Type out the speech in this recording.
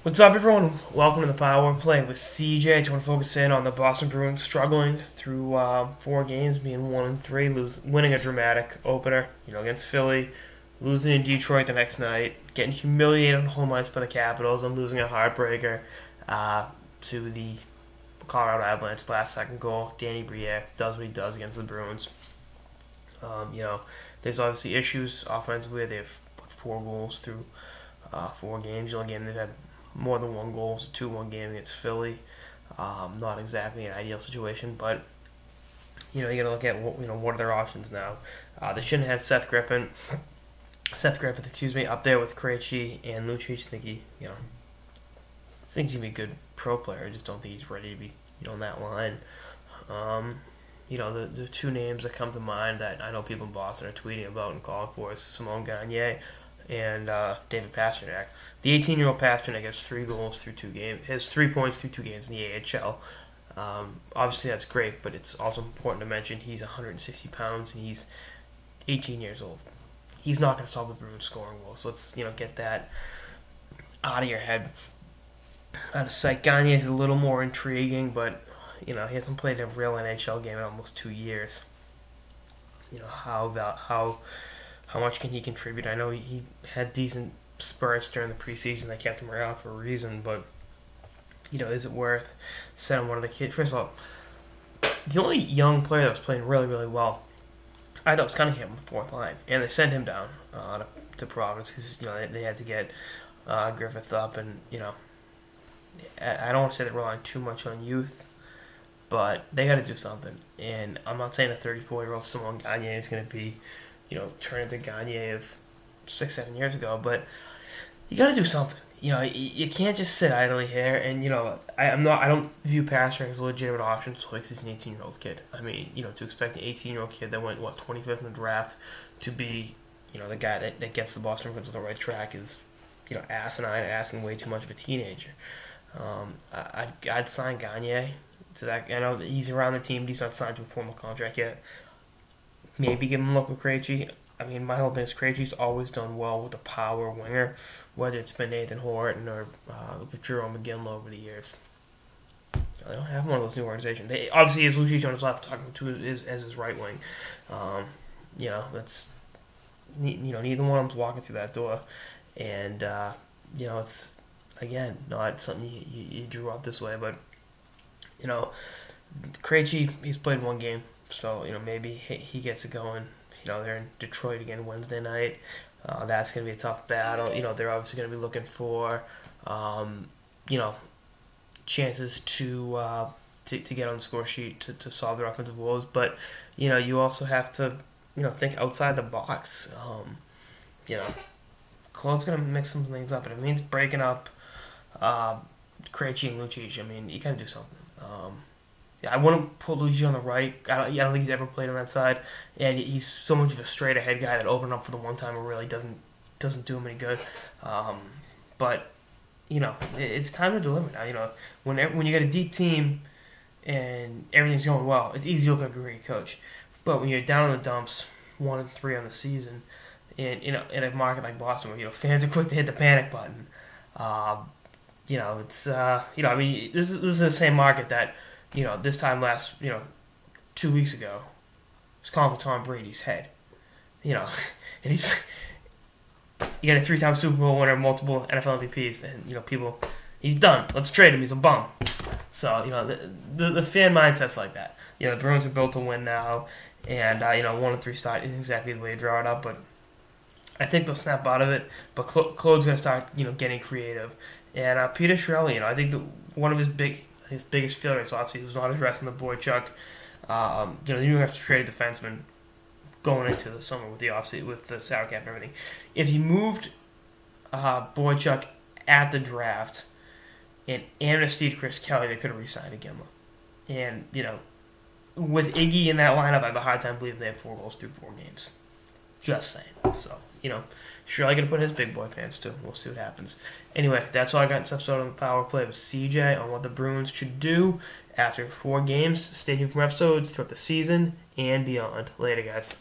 What's up, everyone? Welcome to the Power Play with CJ. I just want to focus in on the Boston Bruins struggling through 4 games, being 1-3, winning a dramatic opener, against Philly, losing in Detroit the next night, getting humiliated on home ice by the Capitals, and losing a heartbreaker to the Colorado Avalanche. Last-second goal, Danny Briere does what he does against the Bruins. There's obviously issues offensively. They have 4 goals through 4 games. Again, they've had more than 1 goal. It's a 2-1 game against Philly. Not exactly an ideal situation, but you got to look at what are their options now. They shouldn't have Seth Griffin, up there with Krejci and Lucic. Thinks he'd be a good pro player. I just don't think he's ready to be on that line. The 2 names that come to mind that I know people in Boston are tweeting about and calling for is Simone Gagne and David Pastrnak. The 18-year-old Pastrnak has 3 goals through 2 games. Has 3 points through 2 games in the AHL. Obviously, that's great, but it's also important to mention he's 160 pounds and he's 18 years old. He's not going to solve the Bruins scoring woes. So let's get that out of your head. Out of sight. Gagne is a little more intriguing, but he hasn't played a real NHL game in almost 2 years. How much can he contribute? I know he had decent spurts during the preseason. They kept him around for a reason, but is it worth sending one of the kids? First of all, the only young player that was playing really, really well, I thought was Cunningham on the 4th line, and they sent him down to Providence because they had to get Griffith up, and I don't want to say they're relying too much on youth, but they got to do something. And I'm not saying a 34-year-old Simone Gagne is going to be turn into Gagne of 6-7 years ago, but you got to do something. You can't just sit idly here. And I don't view Pastrnak as a legitimate option solely because he's an 18-year-old kid. I mean, to expect an 18-year-old kid that went 25th in the draft to be the guy that gets the Boston Bruins on the right track is asinine, asking way too much of a teenager. I'd sign Gagne to that. I know that he's around the team, but he's not signed to a formal contract yet. Maybe give him a look with Krejci. I mean, my whole thing is Krejci's always done well with a power winger, whether it's been Nathan Horton or Jerome McGinley over the years. They don't have one of those new organizations. They obviously has Lucic on his left, talking to as his right wing. That's neither one of them's walking through that door, and it's again not something you drew up this way, but Krejci, he's played 1 game. So, maybe he gets it going. They're in Detroit again Wednesday night. That's going to be a tough battle. They're obviously going to be looking for, chances to get on the score sheet to solve their offensive woes. But, you also have to, think outside the box. Claude's going to mix some things up. And it means breaking up Krejci and Lucic. I mean, you got to do something. I wouldn't put Luigi on the right. I don't think he's ever played on that side, and he's so much of a straight ahead guy that opening up for the one timer really doesn't do him any good. But it's time to deliver now. When you got a deep team and everything's going well, it's easy to look like a great coach. But when you're down in the dumps, 1-3 on the season, and in a market like Boston where fans are quick to hit the panic button, it's I mean this is the same market that. This time 2 weeks ago, was calling for Tom Brady's head. And you got a 3-time Super Bowl winner, multiple NFL MVPs, and he's done. Let's trade him. He's a bum. So the fan mindset's like that. The Bruins are built to win now, and 1-3 start isn't exactly the way to draw it up, but I think they'll snap out of it. But Claude's gonna start getting creative, and Peter Chiarelli, I think that one of his biggest failures obviously was not addressing the Boychuk. You have to trade a defenseman going into the summer with the offseason, with the salary cap and everything. If you moved Boychuk at the draft and amnestied Chris Kelly, they could have re-signed Gimla. And with Iggy in that lineup, I have a hard time believing they have 4 goals through 4 games. Just saying. So Surely going to put his big boy pants too. We'll see what happens. Anyway, that's all I got in this episode of the Power Play with CJ on what the Bruins should do after 4 games. Stay tuned for episodes throughout the season and beyond. Later, guys.